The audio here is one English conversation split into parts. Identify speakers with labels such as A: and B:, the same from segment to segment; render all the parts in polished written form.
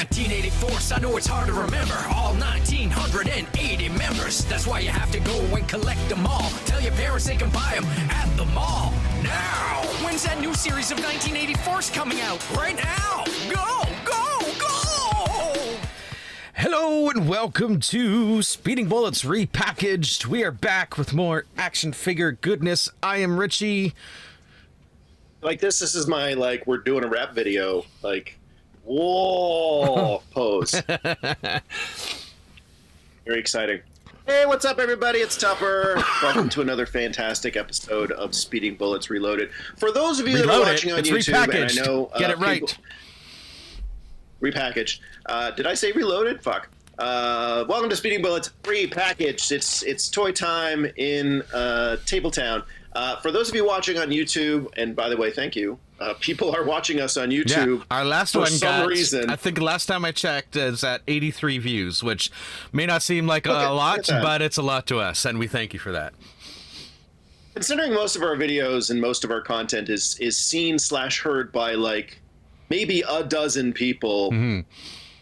A: 1984, I know it's hard to remember. All 1980 members. That's why you have to go and collect them all. Tell your parents they can buy them at the mall. Now! When's that new series of 1984s coming out? Right now! Go! Go! Go!
B: Hello and welcome to Speeding Bullets Repackaged. We are back with more action figure goodness. I am Richie.
C: This is my, we're doing a rap video, whoa, pose. Very exciting. Hey, what's up, everybody? It's Tupper. Welcome to another fantastic episode of Speeding Bullets Reloaded. For those of you that are watching on YouTube,
B: repackaged.
C: and I know...
B: Get it right.
C: Repackaged. Did I say reloaded? Fuck. Welcome to Speeding Bullets Repackaged. It's toy time in Tabletown. For those of you watching on YouTube, and by the way, thank you. People are watching us on YouTube.
B: Yeah, our last
C: for
B: one
C: some
B: got,
C: reason.
B: I think last time I checked, is at 83 views, which may not seem like a lot, but it's a lot to us, and we thank you for that.
C: Considering most of our videos and most of our content is seen / heard by maybe a dozen people. Mm-hmm.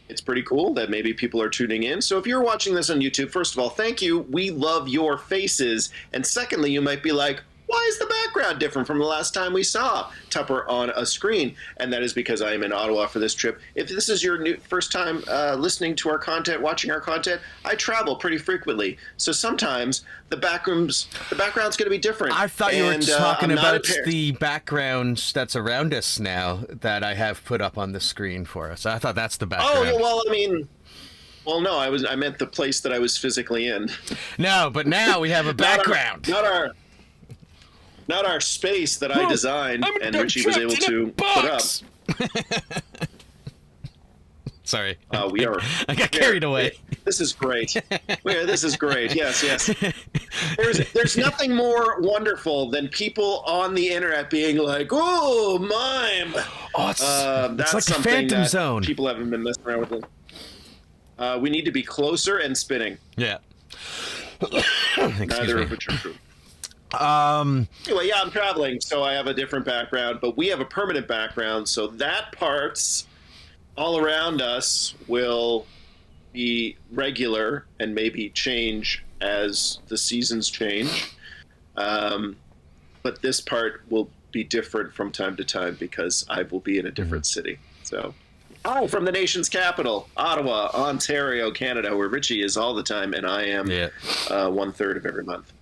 C: It's pretty cool that maybe people are tuning in. So if you're watching this on YouTube, first of all, thank you. We love your faces. And secondly, you might be like, why is the background different from the last time we saw Tupper on a screen? And that is because I am in Ottawa for this trip. If this is your first time listening to our content, watching our content, I travel pretty frequently. So sometimes the background's going to be different.
B: I thought you were talking about the background that's around us now that I have put up on the screen for us. I thought that's the background.
C: Oh, well, no, I meant the place that I was physically in.
B: No, but now we have a background.
C: Not our space that I designed and Richie was able to put up.
B: Sorry.
C: We are.
B: I got carried away.
C: This is great. This is great. Yes. There's nothing more wonderful than people on the internet being like, "Oh, mime."
B: Oh, it's like
C: something
B: the Phantom
C: that
B: Zone.
C: People haven't been messing around with it. We need to be closer and spinning.
B: Yeah.
C: Neither of which are true. Anyway, I'm traveling, so I have a different background, but we have a permanent background, so that parts all around us will be regular and maybe change as the seasons change. But this part will be different from time to time because I will be in a different city. So, from the nation's capital, Ottawa, Ontario, Canada, where Richie is all the time, and I am 1/3 of every month.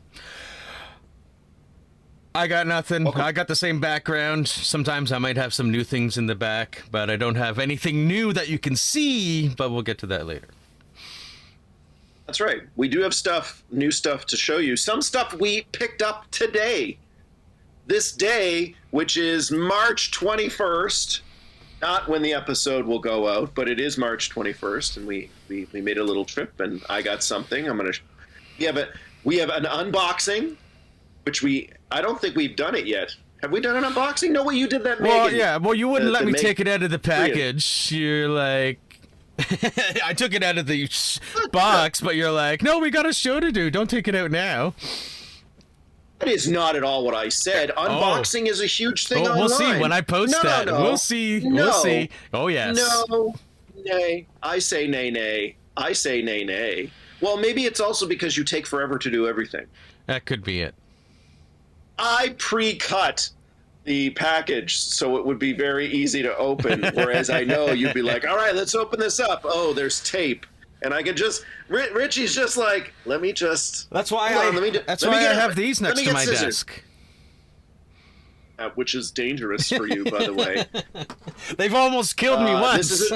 B: I got nothing.
C: Welcome.
B: I got the same background. Sometimes I might have some new things in the back, but I don't have anything new that you can see, but we'll get to that later.
C: That's right. We do have new stuff to show you. Some stuff we picked up today. This day, which is March 21st, not when the episode will go out, but it is March 21st, and we made a little trip, and I got something. We have an unboxing, which I don't think we've done it yet. Have we done an unboxing? No, you did that, Megan.
B: Well, yeah. Well, you wouldn't let me take it out of the package. You're like... I took it out of the box, but you're like, no, we got a show to do. Don't take it out now.
C: That is not at all what I said. Unboxing is a huge thing online.
B: We'll see when I post that.
C: No.
B: We'll see.
C: No.
B: We'll see. Oh, yes.
C: No. Nay. I say nay. I say nay. Well, maybe it's also because you take forever to do everything.
B: That could be it.
C: I pre-cut the package so it would be very easy to open, whereas I know you'd be like, all right, let's open this up. Oh, there's tape. And I could just... Richie's just like, let me just...
B: That's why I have these next to my desk.
C: Which is dangerous for you, by the way.
B: They've almost killed me once.
C: This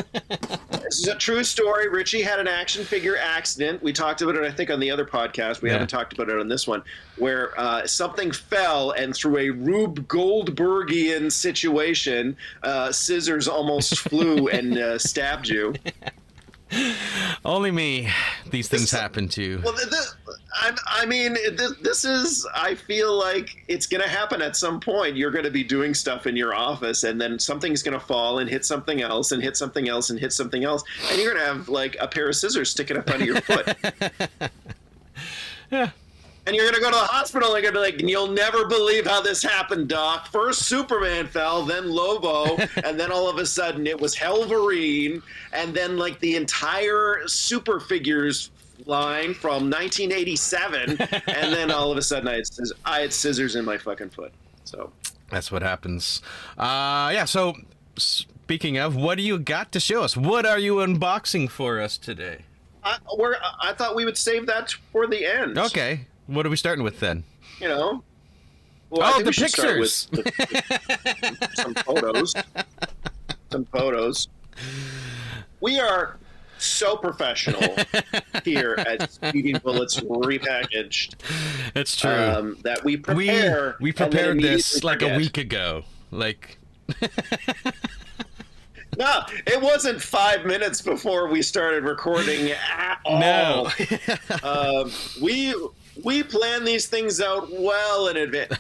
C: is a true story. Richie had an action figure accident. We talked about it, I think, on the other podcast. We haven't talked about it on this one, where something fell, and through a Rube Goldbergian situation, scissors almost flew and stabbed you.
B: Only me. These things happen to.
C: Well, this is, I feel like it's going to happen at some point. You're going to be doing stuff in your office, and then something's going to fall and hit something else and hit something else and hit something else. And you're going to have a pair of scissors sticking up under your foot.
B: Yeah.
C: And you're going to go to the hospital and you're going to be like, you'll never believe how this happened, Doc. First Superman fell, then Lobo, and then all of a sudden it was Hellverine, and then like the entire Super Figures line from 1987, and then all of a sudden I had scissors in my fucking foot. So
B: that's what happens. Yeah, so speaking of, what do you got to show us? What are you unboxing for us today?
C: I thought we would save that for the end.
B: Okay. What are we starting with then?
C: You know? Well, I think
B: the
C: we should start
B: pictures.
C: with some photos. Some photos. We are so professional here at Speeding Bullets Repackaged.
B: It's true.
C: That we prepare.
B: We prepared this like a week ago. Like.
C: No, it wasn't 5 minutes before we started recording at all.
B: No.
C: We plan these things out well in advance.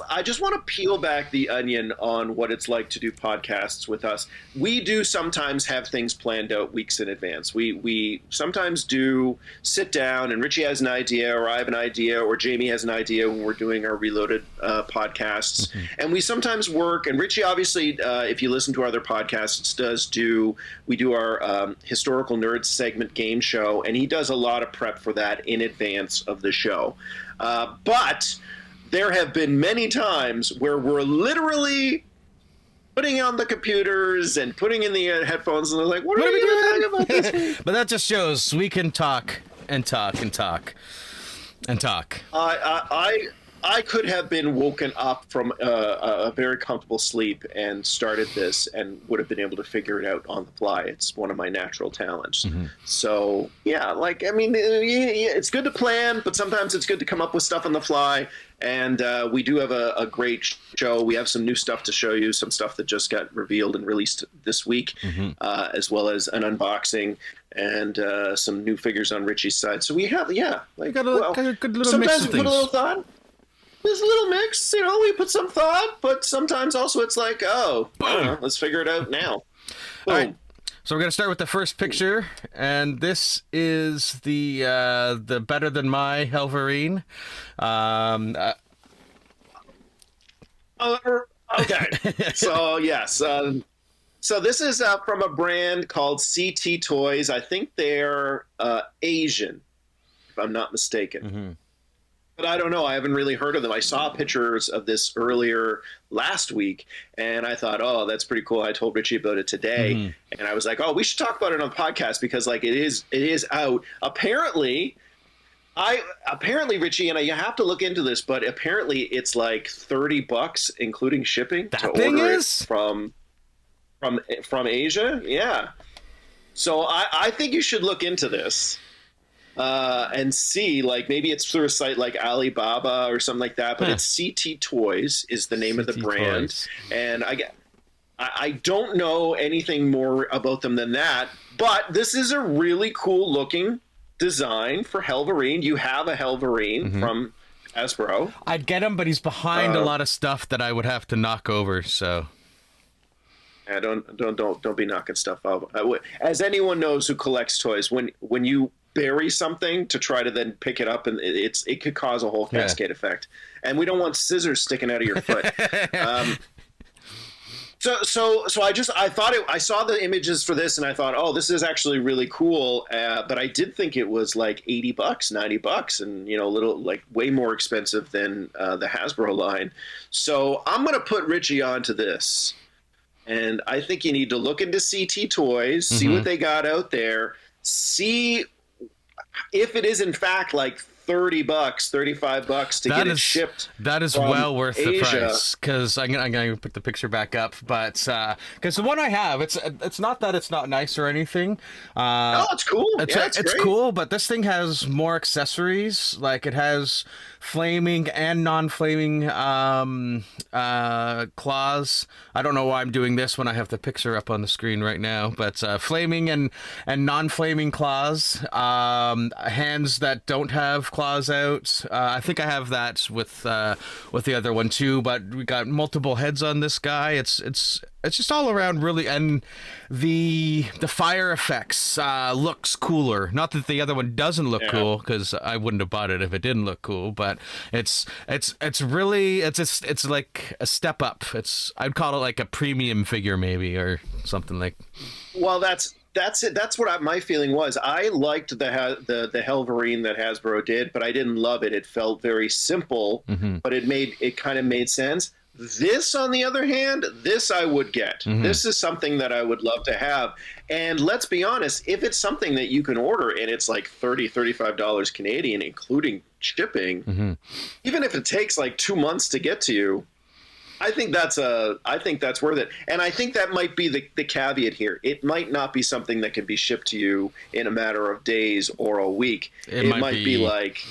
C: I just want to peel back the onion on what it's like to do podcasts with us. We do sometimes have things planned out weeks in advance. We sometimes do sit down and Richie has an idea, or I have an idea, or Jamie has an idea when we're doing our Reloaded podcasts. Mm-hmm. And we sometimes work, and Richie obviously, if you listen to our other podcasts, we do our Historical Nerds segment game show, and he does a lot of prep for that in advance of the show. But there have been many times where we're literally putting on the computers and putting in the headphones, and they're like, what are we going to talk about this week?
B: But that just shows we can talk and talk and talk and talk.
C: I could have been woken up from a very comfortable sleep and started this and would have been able to figure it out on the fly. It's one of my natural talents. Mm-hmm. So, yeah, it's good to plan, but sometimes it's good to come up with stuff on the fly. And we do have a great show. We have some new stuff to show you, some stuff that just got revealed and released this week, mm-hmm. As well as an unboxing and some new figures on Richie's side. So we have,
B: we got a good little mix of
C: sometimes we put a little thought. There's a little mix, we put some thought, but sometimes also it's like, let's figure it out now.
B: All right. So we're going to start with the first picture, and this is the Better Than My Hellverine.
C: Okay. So, yes. So this is from a brand called CT Toys. I think they're Asian, if I'm not mistaken. Mm-hmm. But I don't know. I haven't really heard of them. I saw pictures of this earlier last week, and I thought, oh, that's pretty cool. I told Richie about it today, mm-hmm. and I was like, oh, we should talk about it on the podcast because, it is out. Apparently, Richie, and you have to look into this, but apparently it's like $30 including shipping to order it from Asia. Yeah. So I think you should look into this. And see, maybe it's through a site like Alibaba or something like that, but it's CT Toys is the name of the brand. Toys. And I don't know anything more about them than that, but this is a really cool looking design for Hellverine. You have a Hellverine mm-hmm. from Hasbro.
B: I'd get him, but he's behind a lot of stuff that I would have to knock over, so...
C: Yeah, don't be knocking stuff out. As anyone knows who collects toys, when you bury something to try to then pick it up, and it could cause a whole cascade effect, and we don't want scissors sticking out of your foot. So I saw the images for this and I thought, oh, this is actually really cool, but I did think it was like $80, $90, and a little way more expensive than the Hasbro line. So I'm gonna put Richie onto this, and I think you need to look into CT Toys, see mm-hmm. what they got out there, see if it is in fact $30, $35 to get it shipped.
B: That is well worth Asia. The price, because I'm gonna put the picture back up. But because the one I have, it's not that it's not nice or anything.
C: No, it's cool.
B: It's cool, but this thing has more accessories. It has flaming and non-flaming claws. I don't know why I'm doing this when I have the picture up on the screen right now, but flaming and non-flaming claws. Hands that don't have claws claws out. I think I have that with the other one too. But we got multiple heads on this guy. It's just all around really, and the fire effects looks cooler. Not that the other one doesn't look cool, because I wouldn't have bought it if it didn't look cool. But it's really it's like a step up. I'd call it like a premium figure maybe, or something like.
C: Well, that's it. That's what my feeling was. I liked the Hellverine that Hasbro did, but I didn't love it. It felt very simple, but it kind of made sense. This, on the other hand, this I would get. This is something that I would love to have. And let's be honest, if it's something that you can order and it's like $35 Canadian, including shipping, even if it takes like 2 months to get to you, I think that's worth it. And I think that might be the caveat here. It might not be something that can be shipped to you in a matter of days or a week. It might be like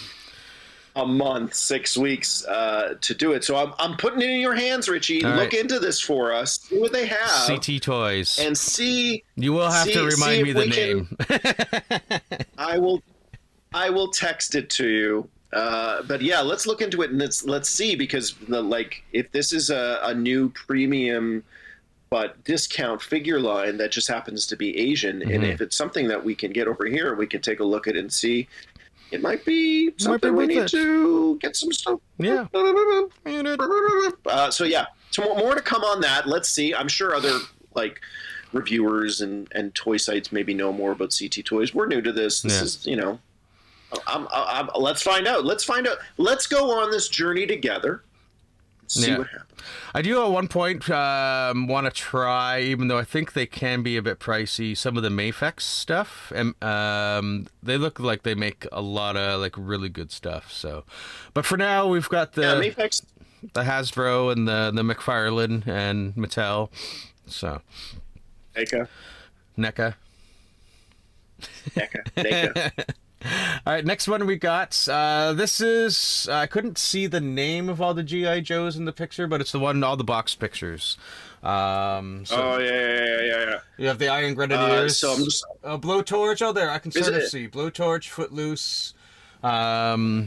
C: a month, 6 weeks to do it. So I'm putting it in your hands, Richie.
B: All
C: Look
B: right.
C: into this for us. See what they have.
B: CT Toys.
C: And see.
B: You will have to remind me the name.
C: I will text it to you. But yeah, let's look into it and let's see, because if this is a new premium but discount figure line that just happens to be Asian, and if it's something that we can get over here, we can take a look at it and see. It might be something we need to get some stuff.
B: Yeah.
C: So yeah, more to come on that. Let's see. I'm sure other reviewers and toy sites maybe know more about CT Toys. We're new to this. This is, let's find out. Let's go on this journey together. See what happens.
B: I do at one point want to try, even though I think they can be a bit pricey, some of the Mafex stuff. And they look like they make a lot of really good stuff. So, but for now we've got the
C: Mafex,
B: the Hasbro and the McFarlane and Mattel. So, NECA. All right, next one we got. This is, I couldn't see the name of all the G.I. Joes in the picture, but it's the one in all the box pictures. Yeah. You have the Iron Grenadiers.
C: So I'm just...
B: Blowtorch. Oh, there, I can sort of see. Blowtorch, Footloose. Yeah.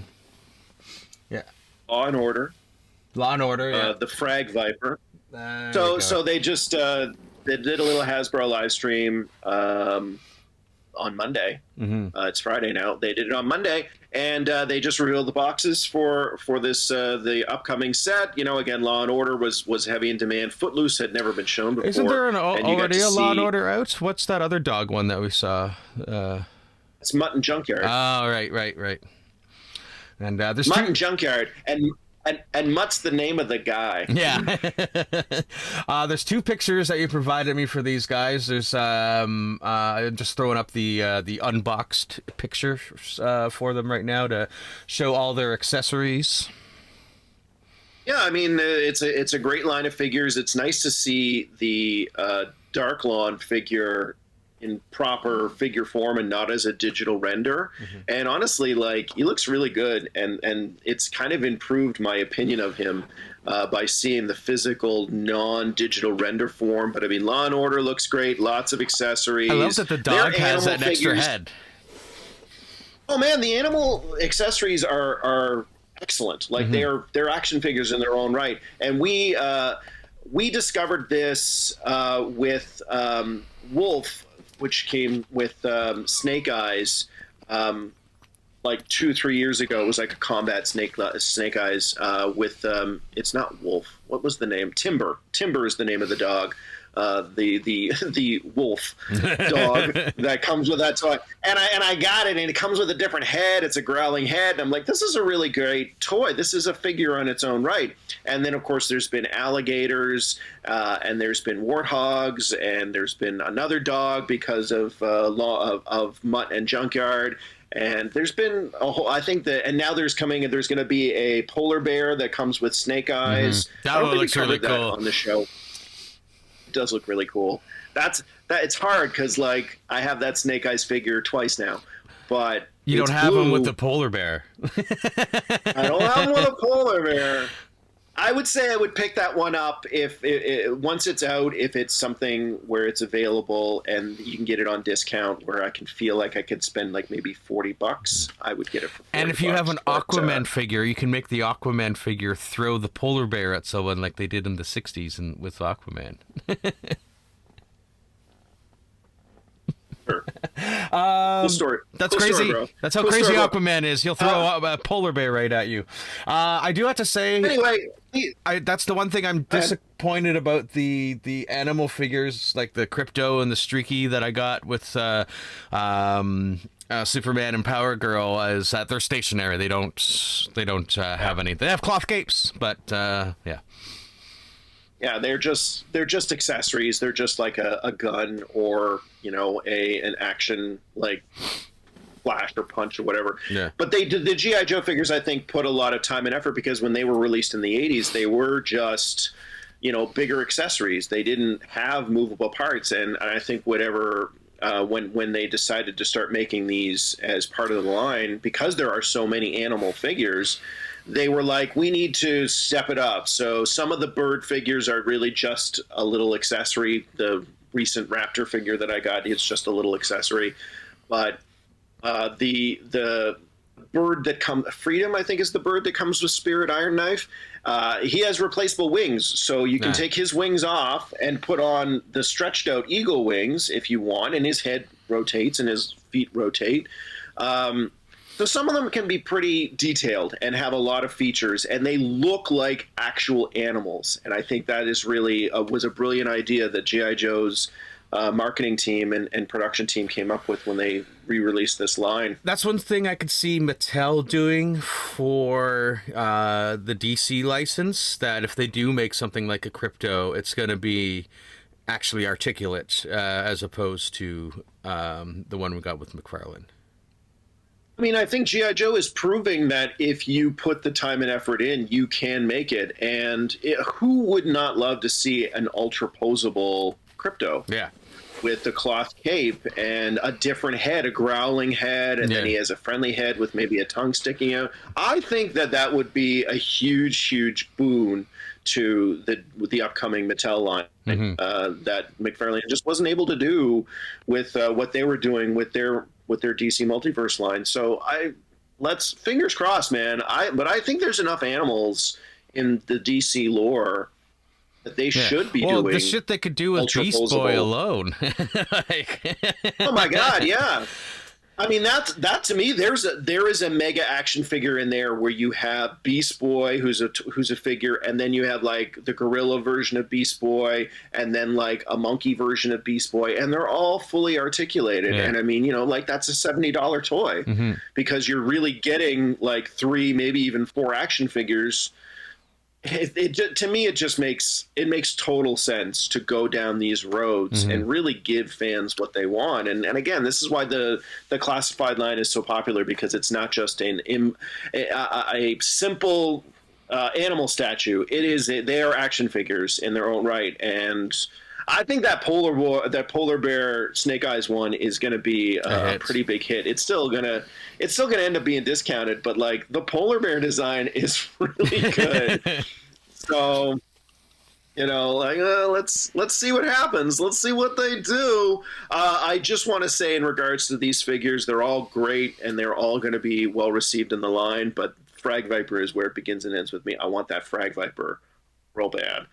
C: Law and Order.
B: Yeah.
C: The Frag Viper. So they just they did a little Hasbro live stream on Monday. It's Friday now. They did it on Monday, and they just revealed the boxes for this the upcoming set. Again, Law and Order was heavy in demand. Footloose had never been shown before.
B: Isn't there already a Law and Order out? What's that other dog one that we saw?
C: It's Mutt and Junkyard.
B: Oh, right. And there's
C: Mutt and Junkyard, and Mutt's the name of the guy.
B: Yeah. There's two pictures that you provided me for these guys. There's I'm just throwing up the unboxed picture for them right now to show all their accessories.
C: Yeah, I mean it's a great line of figures. It's nice to see the Dark Lawn figure in proper figure form and not as a digital render. And honestly, he looks really good, and it's kind of improved my opinion of him by seeing the physical non-digital render form. But I mean, Law and Order looks great, lots of accessories.
B: I love that the dog has an extra head.
C: Oh man, the animal accessories are excellent. They're action figures in their own right. And we discovered this with Wolf, which came with Snake Eyes, 2-3 years ago. It was like a combat Snake Eyes with it's not Wolf. What was the name? Timber. Timber is the name of the dog. The wolf dog that comes with that toy, and I got it, and it comes with a different head. It's a growling head, and I'm like, this is a really great toy. This is a figure on its own right. And then of course there's been alligators, and there's been warthogs, and there's been another dog because of law of Mutt and Junkyard. And there's been a whole, I think that, and now there's going to be a polar bear that comes with Snake Eyes.
B: That one looks really cool
C: on the show. Does look really cool. It's hard because I have that Snake Eyes figure twice now, but
B: you don't have him with the polar bear.
C: I don't have him with a polar bear, I would say I would pick that one up if once it's out, if it's something where it's available and you can get it on discount, where I can feel like I could spend like maybe $40. I would get it for $40.
B: And if you have an Aquaman figure, you can make the Aquaman figure throw the polar bear at someone like they did in the 60s and with Aquaman.
C: Sure. Cool story.
B: That's
C: cool
B: crazy.
C: Story, bro.
B: That's how
C: cool
B: crazy
C: story,
B: Aquaman is. He'll throw a polar bear right at you. I do have to say,
C: anyway,
B: that's the one thing I'm disappointed about the animal figures, like the Crypto and the Streaky that I got with Superman and Power Girl, is that they're stationary. They don't have any. They have cloth capes, but yeah.
C: Yeah, they're just accessories. They're just like a gun or, you know, an action like flash or punch or whatever.
B: Yeah.
C: But the G.I. Joe figures, I think, put a lot of time and effort, because when they were released in the 80s, they were just, you know, bigger accessories. They didn't have movable parts. And I think whatever when they decided to start making these as part of the line, because there are so many animal figures, they were like, we need to step it up. So some of the bird figures are really just a little accessory. The recent raptor figure that I got, it's just a little accessory. But the bird that Freedom, I think, is the bird that comes with Spirit Iron Knife. He has replaceable wings, so you can take his wings off and put on the stretched out eagle wings if you want, and his head rotates and his feet rotate. So some of them can be pretty detailed and have a lot of features, and they look like actual animals. And I think that is really was a brilliant idea that G.I. Joe's marketing team and production team came up with when they re-released this line.
B: That's one thing I could see Mattel doing for the DC license, that if they do make something like a Crypto, it's going to be actually articulate as opposed to the one we got with McFarlane.
C: I mean, I think G.I. Joe is proving that if you put the time and effort in, you can make it. And who would not love to see an ultra-posable Crypto?
B: Yeah.
C: With the cloth cape and a different head, a growling head, and then he has a friendly head with maybe a tongue sticking out. I think that would be a huge, huge boon to the upcoming Mattel line that McFarlane just wasn't able to do with what they were doing with their DC Multiverse line. So let's fingers crossed, man. But I think there's enough animals in the DC lore that they should be doing.
B: The shit they could do with Beast Boy alone.
C: Oh my God, yeah. I mean, that to me, there is a mega action figure in there where you have Beast Boy, who's a figure, and then you have like the gorilla version of Beast Boy, and then like a monkey version of Beast Boy, and they're all fully articulated. And I mean, you know, like that's a $70 toy because you're really getting like 3, maybe even 4 action figures. To me, it just makes total sense to go down these roads and really give fans what they want. And again, this is why the classified line is so popular, because it's not just a simple animal statue. They are action figures in their own right. And I think that polar bear Snake Eyes one is going to be a pretty big hit. It's still gonna end up being discounted, but like the polar bear design is really good. So, you know, like let's see what happens. Let's see what they do. I just want to say, in regards to these figures, they're all great and they're all going to be well received in the line. But Frag Viper is where it begins and ends with me. I want that Frag Viper real bad.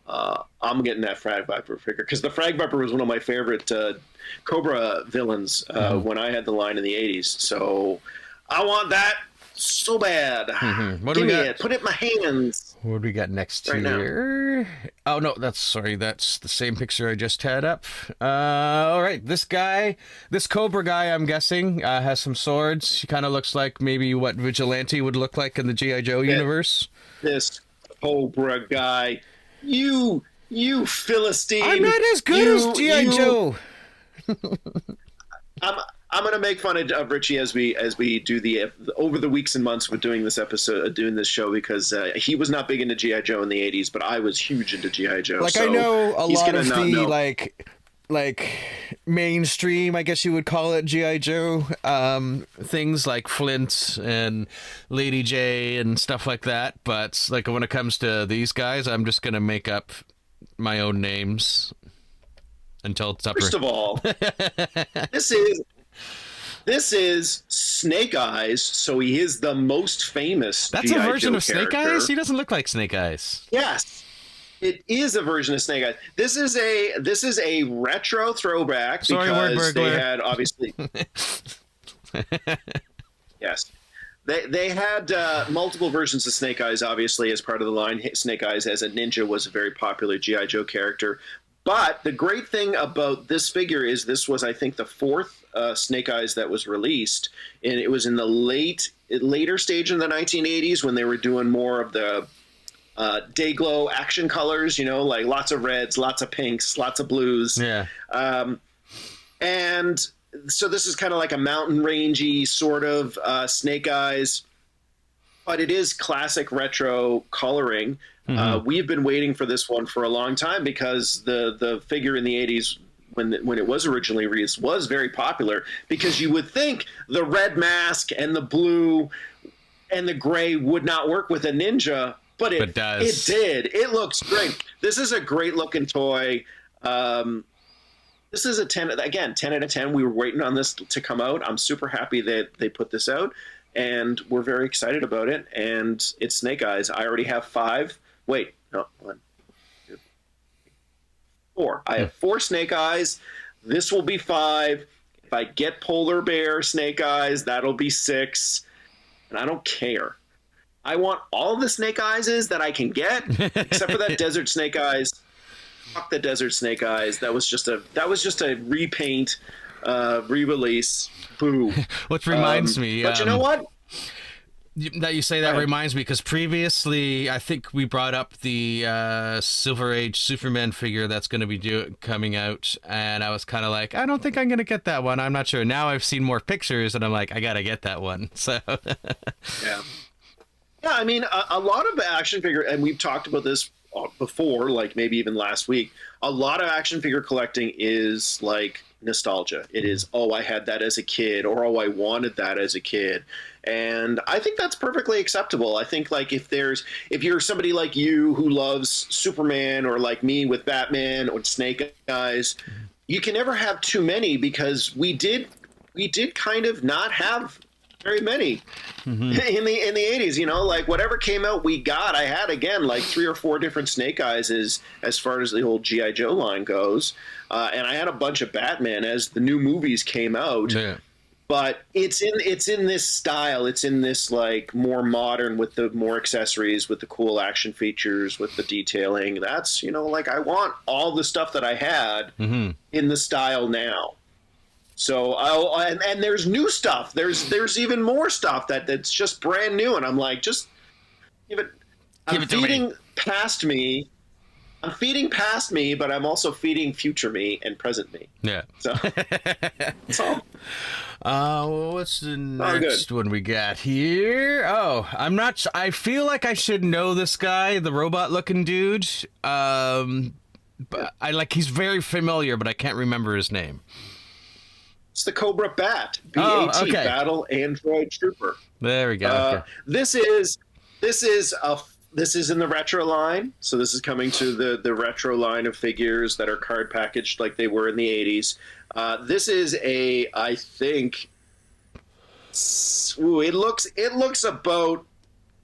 C: I'm getting that Frag Viper figure because the Frag Viper was one of my favorite Cobra villains when I had the line in the 80s. So I want that so bad. Give me it. Put it in my hands.
B: What do we got next
C: right
B: here? Now? Oh, no, that's the same picture I just had up. All right, this Cobra guy, I'm guessing, has some swords. He kind of looks like maybe what Vigilante would look like in the G.I. Joe universe. This
C: Cobra guy. You Philistine!
B: I'm not as good as G.I. Joe.
C: I'm going to make fun of Richie as we do over the weeks and months with doing this episode, doing this show, because he was not big into G.I. Joe in the 80s, but I was huge into G.I. Joe.
B: Like, so I know a lot of the like mainstream, I guess you would call it, G.I. Joe things like Flint and Lady J and stuff like that. But like when it comes to these guys, I'm just gonna make up my own names until Tupper.
C: First of all, this is Snake Eyes, so he is the most famous.
B: That's
C: G.I.
B: a version
C: Joe
B: of Snake
C: character.
B: Eyes? He doesn't look like Snake Eyes.
C: Yes. It is a version of Snake Eyes. This is a retro throwback because they had obviously yes. They had multiple versions of Snake Eyes, obviously, as part of the line. Snake Eyes as a ninja was a very popular G.I. Joe character. But the great thing about this figure is this was, I think, the fourth Snake Eyes that was released. And it was in the later stage in the 1980s when they were doing more of the day-glow action colors, like lots of reds, lots of pinks, lots of blues.
B: Yeah.
C: And so this is kind of like a mountain rangey sort of Snake Eyes, but it is classic retro coloring. We've been waiting for this one for a long time because the figure in the 80s when it was originally released was very popular, because you would think the red mask and the blue and the gray would not work with a ninja, but it does. It did. It looks great. This is a great looking toy. This is a 10 out of 10. We were waiting on this to come out. I'm super happy that they put this out, and we're very excited about it. And it's Snake Eyes. I already have 5. Wait, no, 1, 2, 4. I have 4 Snake Eyes. This will be 5. If I get Polar Bear Snake Eyes, that'll be 6. And I don't care. I want all the Snake Eyes that I can get, except for that Desert Snake Eyes. Fuck the Desert Snake Eyes. That was just a repaint, re-release. Boo.
B: Which reminds me.
C: But you know what?
B: That you say that reminds me, because previously I think we brought up the Silver Age Superman figure that's going to be coming out, and I was kind of like, I don't think I'm going to get that one. I'm not sure. Now I've seen more pictures, and I'm like, I got to get that one. So
C: yeah. Yeah, I mean, a lot of action figure, and we've talked about this before, like maybe even last week, a lot of action figure collecting is like nostalgia. It is, oh, I had that as a kid, or oh, I wanted that as a kid. And I think that's perfectly acceptable. I think like if you're somebody like you who loves Superman, or like me with Batman or Snake Eyes, you can never have too many, because we did kind of not have very many in the 80s, like whatever came out we got. I had, again, like 3 or 4 different Snake Eyes as far as the whole G.I. Joe line goes, and I had a bunch of Batman as the new movies came out. Yeah. But it's in this style. It's in this like more modern, with the more accessories, with the cool action features, with the detailing. That's, like I want all the stuff that I had in the style now. So and there's new stuff. There's even more stuff that's just brand new, and I'm like, just give it. I'm feeding past me. I'm feeding past me, but I'm also feeding future me and present me. Yeah. So that's all.
B: What's the next one we got here? Oh, I'm not. I feel like I should know this guy, the robot-looking dude. But he's very familiar, but I can't remember his name.
C: It's the Cobra Bat, BAT,
B: okay.
C: Battle Android Trooper.
B: There we go. Okay.
C: This is in the retro line, so this is coming to the retro line of figures that are card packaged like they were in the 80s. This is I think, it looks about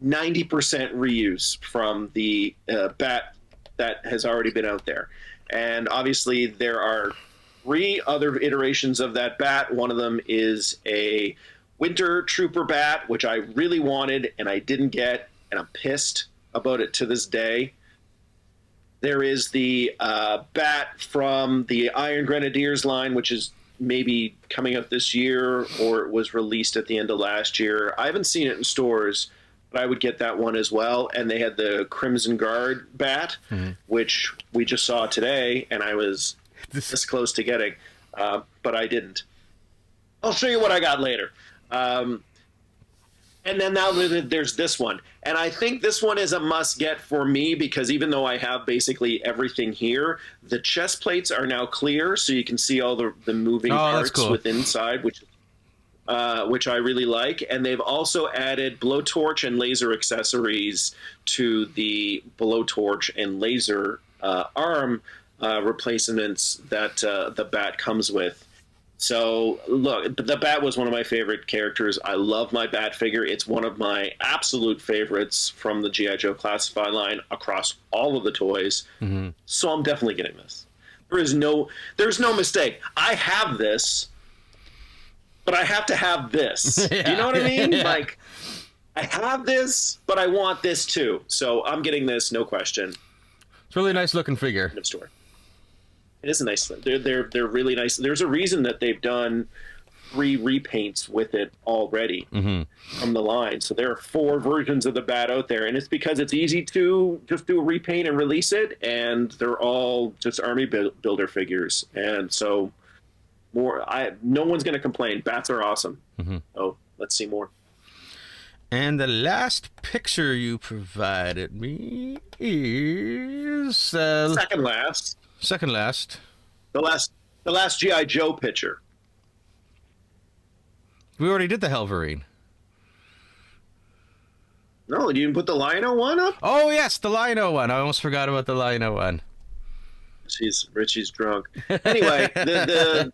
C: 90% reuse from the Bat that has already been out there, and obviously there are 3 other iterations of that Bat. One of them is a Winter Trooper Bat, which I really wanted and I didn't get, and I'm pissed about it to this day. There is the Bat from the Iron Grenadiers line, which is maybe coming out this year, or it was released at the end of last year. I haven't seen it in stores, but I would get that one as well. And they had the Crimson Guard Bat, which we just saw today, and I was this close to getting, but I didn't. I'll show you what I got later. And then now there's this one. And I think this one is a must get for me because even though I have basically everything here, the chest plates are now clear so you can see all the moving parts
B: cool.
C: with inside, which I really like. And they've also added blowtorch and laser accessories to the blowtorch and laser arm replacements that the Bat comes with. So, look, the Bat was one of my favorite characters. I love my Bat figure. It's one of my absolute favorites from the G.I. Joe Classified line across all of the toys. Mm-hmm. So I'm definitely getting this. There's no mistake. I have this, but I have to have this.
B: Yeah,
C: Do you know what I mean?
B: yeah.
C: Like, I have this, but I want this too. So I'm getting this, no question.
B: It's a really nice looking figure.
C: End of story. It is a nice. They're really nice. There's a reason that they've done 3 repaints with it already from the line. So there are 4 versions of the Bat out there, and it's because it's easy to just do a repaint and release it, and they're all just army builder figures. And so no one's going to complain. Bats are awesome. Oh, let's see more.
B: And the last picture you provided me is
C: Second last.
B: Second last.
C: The last G.I. Joe picture.
B: We already did the Hellverine.
C: No, you didn't put the Lino one up?
B: Oh yes, the Lino one. I almost forgot about the Lino one.
C: Richie's drunk. Anyway, I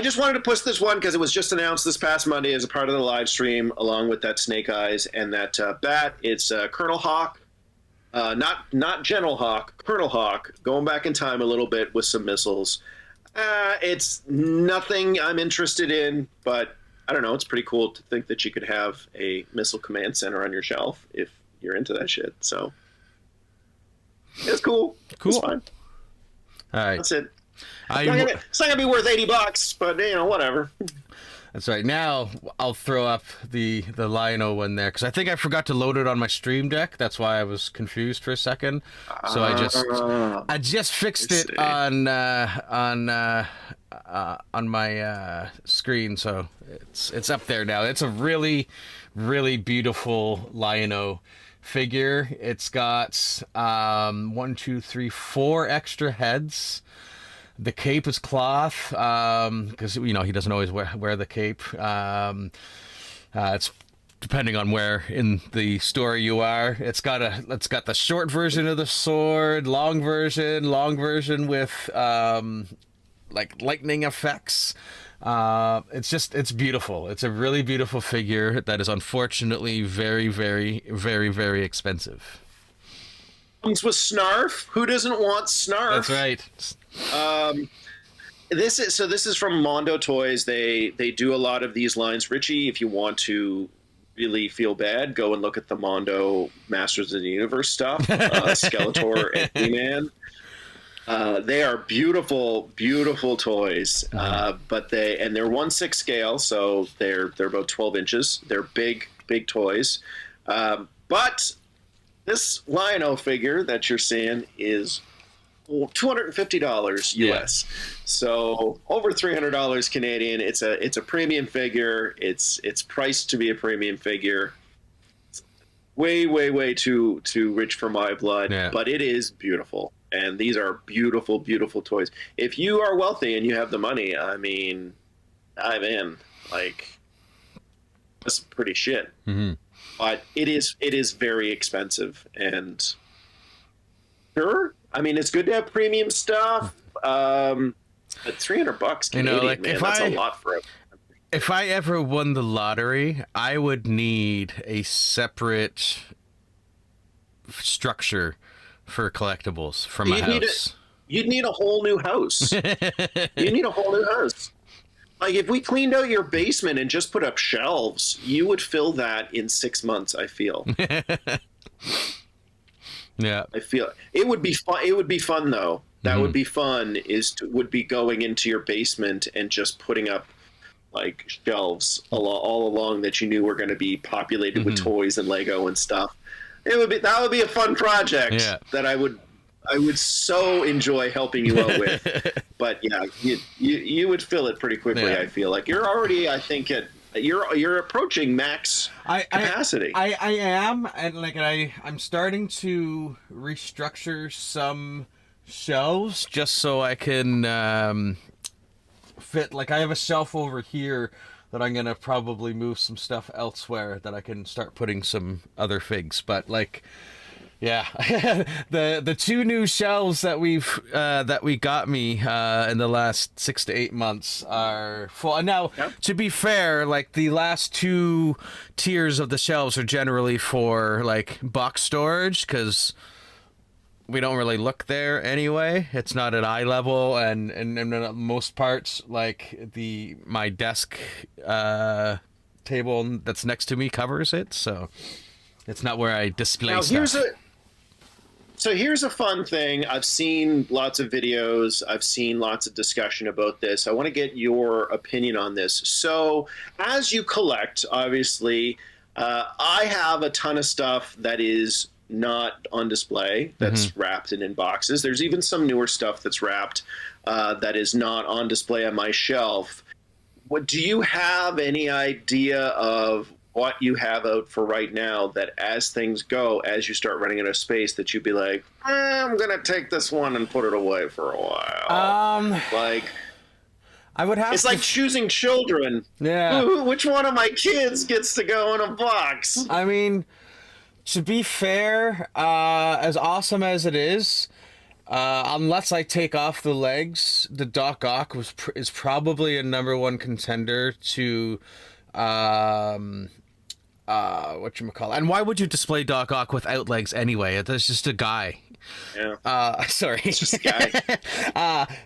C: just wanted to push this one because it was just announced this past Monday as a part of the live stream, along with that Snake Eyes and that Bat. It's Colonel Hawk. Not General Hawk, Colonel Hawk, going back in time a little bit with some missiles. It's nothing I'm interested in, but I don't know. It's pretty cool to think that you could have a missile command center on your shelf if you're into that shit. So it's cool.
B: Cool.
C: It's fine.
B: All right.
C: That's it. It's not gonna be worth $80, but whatever.
B: That's right. Now I'll throw up the Lino one there because I think I forgot to load it on my Stream Deck. That's why I was confused for a second. So I just fixed it on my screen, so it's up there now. It's a really, really beautiful Lino figure. It's got 4 extra heads. The cape is cloth because he doesn't always wear the cape. It's depending on where in the story you are. It's got the short version of the sword, long version with like lightning effects. It's beautiful. It's a really beautiful figure that is unfortunately very, very, very, very expensive.
C: Comes with Snarf. Who doesn't want Snarf?
B: That's right.
C: This is from Mondo Toys. They do a lot of these lines. Richie, if you want to really feel bad, go and look at the Mondo Masters of the Universe stuff. Skeletor and He-Man. They are beautiful, beautiful toys. But they're 1/6 scale, so they're about 12 inches. They're big toys. But this Lino figure that you're seeing is $250 US. So over $300 Canadian. It's a premium figure. It's priced to be a premium figure. It's way too rich for my blood, but it is beautiful. And these are beautiful, beautiful toys. If you are wealthy and you have the money, I mean, dive in. Like, that's pretty shit. But it is very expensive, and sure, I mean, it's good to have premium stuff. But $300 Canadian, man, that's a lot for it.
B: If I ever won the lottery, I would need a separate structure for collectibles for my house.
C: You'd need a whole new house. You need a whole new house. Like, if we cleaned out your basement and just put up shelves, you would fill that in 6 months, I feel.
B: Yeah.
C: I feel it would be fun. It would be fun, though. That would be fun, would be going into your basement and just putting up, like, shelves all along that you knew were going to be populated with toys and Lego and stuff. That would be a fun project that I would so enjoy helping you out with. But yeah, you would fill it pretty quickly. I feel like you're already, I think, at you're approaching max capacity.
B: I am, and like I'm starting to restructure some shelves just so I can fit. Like I have a shelf over here that I'm gonna probably move some stuff elsewhere that I can start putting some other figs. But like, yeah, the two new shelves that we got me in the last 6 to 8 months are full. And now, to be fair, like the last two tiers of the shelves are generally for like box storage because we don't really look there anyway. It's not at eye level, and in most parts, like my desk table that's next to me covers it, so it's not where I display stuff.
C: Here's a fun thing. I've seen lots of videos. I've seen lots of discussion about this. I want to get your opinion on this. So as you collect, obviously, I have a ton of stuff that is not on display, that's wrapped in boxes. There's even some newer stuff that's wrapped that is not on display on my shelf. Do you have any idea of what you have out for right now that as things go, as you start running out of space, that you'd be like, I'm going to take this one and put it away for a while? Like,
B: I would have
C: it's like choosing children.
B: Yeah.
C: Which one of my kids gets to go in a box?
B: I mean, to be fair, as awesome as it is, unless I take off the legs, the Doc Ock is probably a #1 contender to whatchamacallit. And why would you display Doc Ock without legs anyway? That's just a guy.
C: Yeah.
B: Sorry.
C: It's just a guy.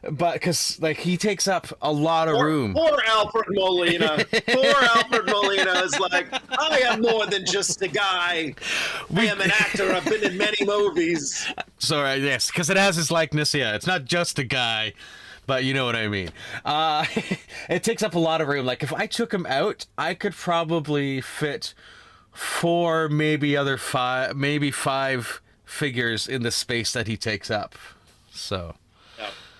B: But because like he takes up a lot of room.
C: Poor Alfred Molina. Poor Alfred Molina is like, I am more than just a guy. I am an actor. I've been in many movies.
B: Sorry, yes, because it has his likeness. Yeah, it's not just a guy. But you know what I mean. It takes up a lot of room. Like if I took him out, I could probably fit 4, maybe 5 figures in the space that he takes up. So,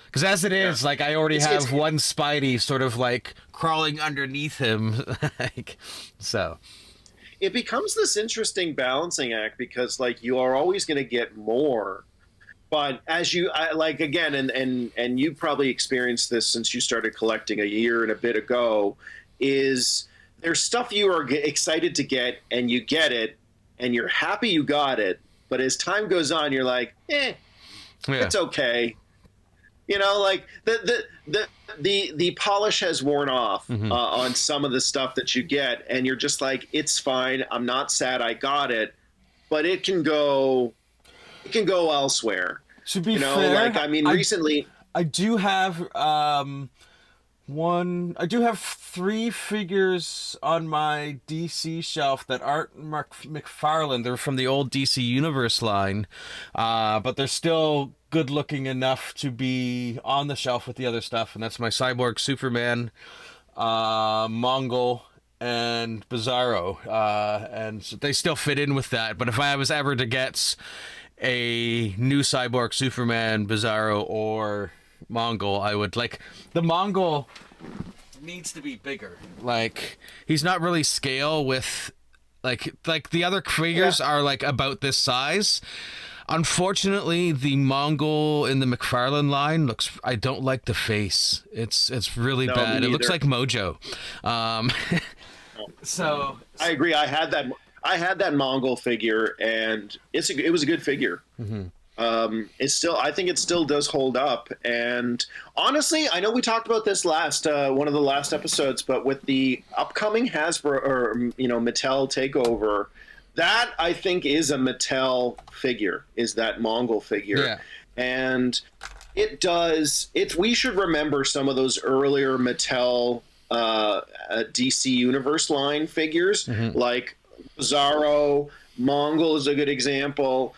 B: because as it is, like I already have one Spidey sort of like crawling underneath him. Like, so
C: it becomes this interesting balancing act because like you are always going to get more. But as again, and you probably experienced this since you started collecting a year and a bit ago, is there's stuff you are excited to get and you get it and you're happy you got it. But as time goes on, you're like, it's okay. You know, like the polish has worn off on some of the stuff that you get, and you're just like, it's fine. I'm not sad I got it, but it can go elsewhere.
B: To be fair,
C: like I mean, recently
B: I do have I do have 3 figures on my DC shelf that aren't McFarlane. They're from the old DC Universe line, but they're still good looking enough to be on the shelf with the other stuff. And that's my Cyborg Superman, Mongol, and Bizarro. And they still fit in with that. But if I was ever to get a new Cyborg Superman, Bizarro, or Mongol, I would like the Mongol needs to be bigger. Like he's not really scale with like the other figures are like about this size. Unfortunately, the Mongol in the McFarlane line I don't like the face. It's really bad. It looks like Mojo. So
C: I agree. I had that Mongol figure, and it was a good figure. I think it still does hold up. And honestly, I know we talked about this one of the last episodes, but with the upcoming Hasbro or Mattel takeover, that I think is a Mattel figure, is that Mongol figure.
B: Yeah. And
C: we should remember some of those earlier Mattel DC Universe line figures, like Bizarro. Mongol is a good example.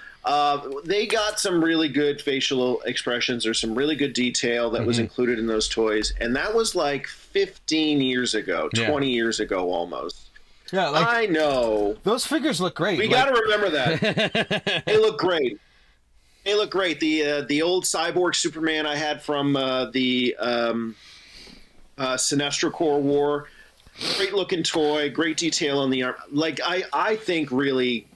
C: They got some really good facial expressions or some really good detail that was included in those toys, and that was like 15 years ago, 20 years ago almost.
B: Yeah, like,
C: I know.
B: Those figures look great.
C: We got to remember that. They look great. The old Cyborg Superman I had from the Sinestro Corps War, Great looking toy, great detail on the arm. Like I think really,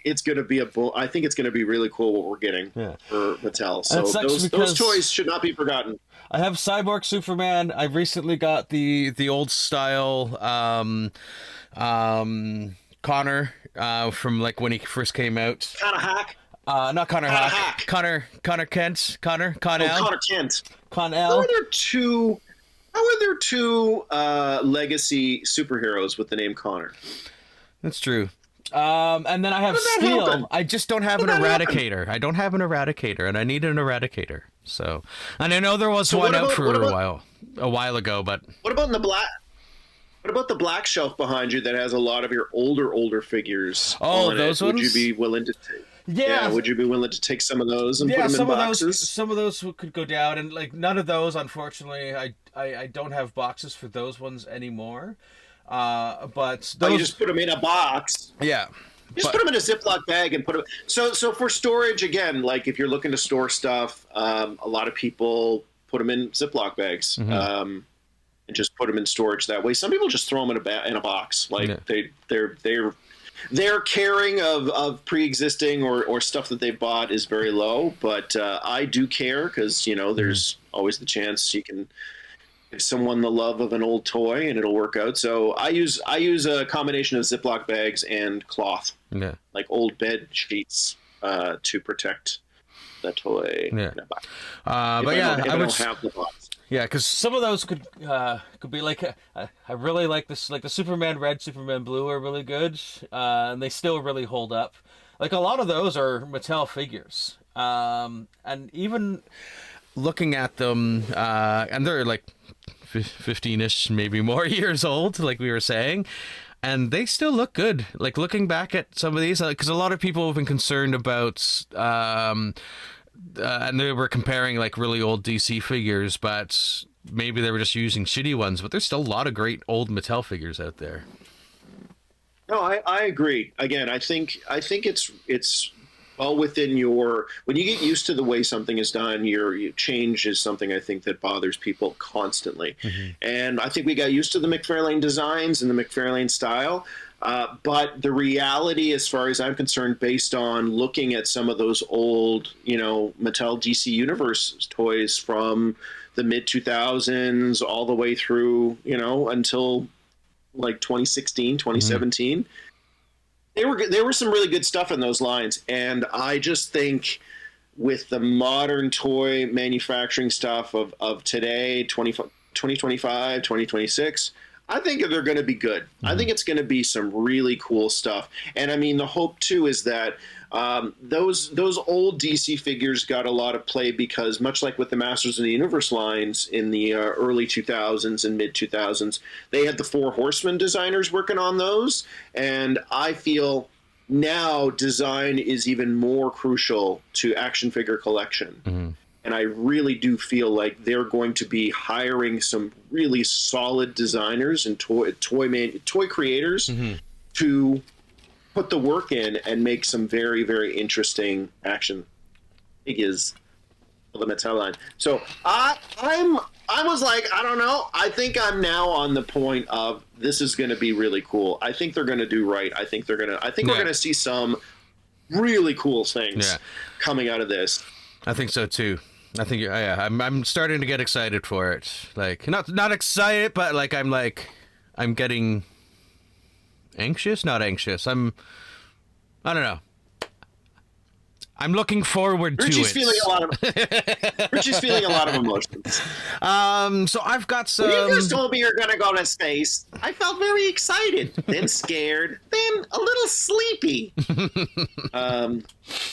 C: it's going to be I think it's going to be really cool what we're getting for Mattel. So those toys should not be forgotten.
B: I have Cyborg Superman. I recently got the old style Connor from like when he first came out.
C: Kind of hack.
B: Not Connor Hack. Connor Kent. Connell.
C: Connor Kent.
B: Connell.
C: How are there two legacy superheroes with the name Connor?
B: That's true. And then I have Steel. I just don't have an Eradicator. I don't have an Eradicator, and I need an Eradicator. So, and I know there was one out for a while ago, but
C: what about the black shelf behind you that has a lot of your older figures?
B: Oh, those ones.
C: Would you be willing to take?
B: Yeah.
C: Would you be willing to take some of those and put them in boxes?
B: Some of those could go down, and like none of those, unfortunately, I don't have boxes for those ones anymore. But those...
C: you just put them in a box.
B: Yeah.
C: Just put them in a Ziploc bag and put them. So for storage, again, like if you're looking to store stuff, a lot of people put them in Ziploc bags and just put them in storage that way. Some people just throw them in a box, like their caring of pre-existing or stuff that they bought is very low. But I do care because there's always the chance you can give someone the love of an old toy and it'll work out. So I use a combination of Ziploc bags and cloth, like old bed sheets, to protect the toy.
B: Yeah.
C: I don't have the box.
B: Yeah, because some of those could be like I really like this, like the Superman Red, Superman Blue are really good, and they still really hold up. Like a lot of those are Mattel figures, and even looking at them, and they're like 15-ish, maybe more years old, like we were saying, and they still look good. Like looking back at some of these, because a lot of people have been concerned about, and they were comparing like really old DC figures, but maybe they were just using shitty ones. But there's still a lot of great old Mattel figures out there.
C: No, I agree. Again, I think it's well within when you get used to the way something is done, your change is something I think that bothers people constantly. And I think we got used to the McFarlane designs and the McFarlane style. But the reality, as far as I'm concerned, based on looking at some of those old, Mattel DC Universe toys from the mid 2000s all the way through, until like 2016, 2017. There were some really good stuff in those lines, and I just think with the modern toy manufacturing stuff of today, 2025, 2026, I think they're going to be good. I think it's going to be some really cool stuff. And I mean, the hope too is that those old DC figures got a lot of play because, much like with the Masters of the Universe lines in the early 2000s and mid 2000s, they had the Four Horsemen designers working on those. And I feel now design is even more crucial to action figure collection. And I really do feel like they're going to be hiring some really solid designers and toy creators to put the work in and make some very, very interesting action figures for the Mattel line. So I was like, I don't know. I think I'm now on the point of this is going to be really cool. I think they're going to do right. I think we're going to see some really cool things coming out of this.
B: I think so too. I think I'm starting to get excited for it. Like not excited, but I'm getting anxious. Not anxious. I don't know. I'm looking forward to it.
C: Richie's feeling a lot of emotions.
B: So I've got some.
C: When you just told me you're going to go to space, I felt very excited, then scared, then a little sleepy.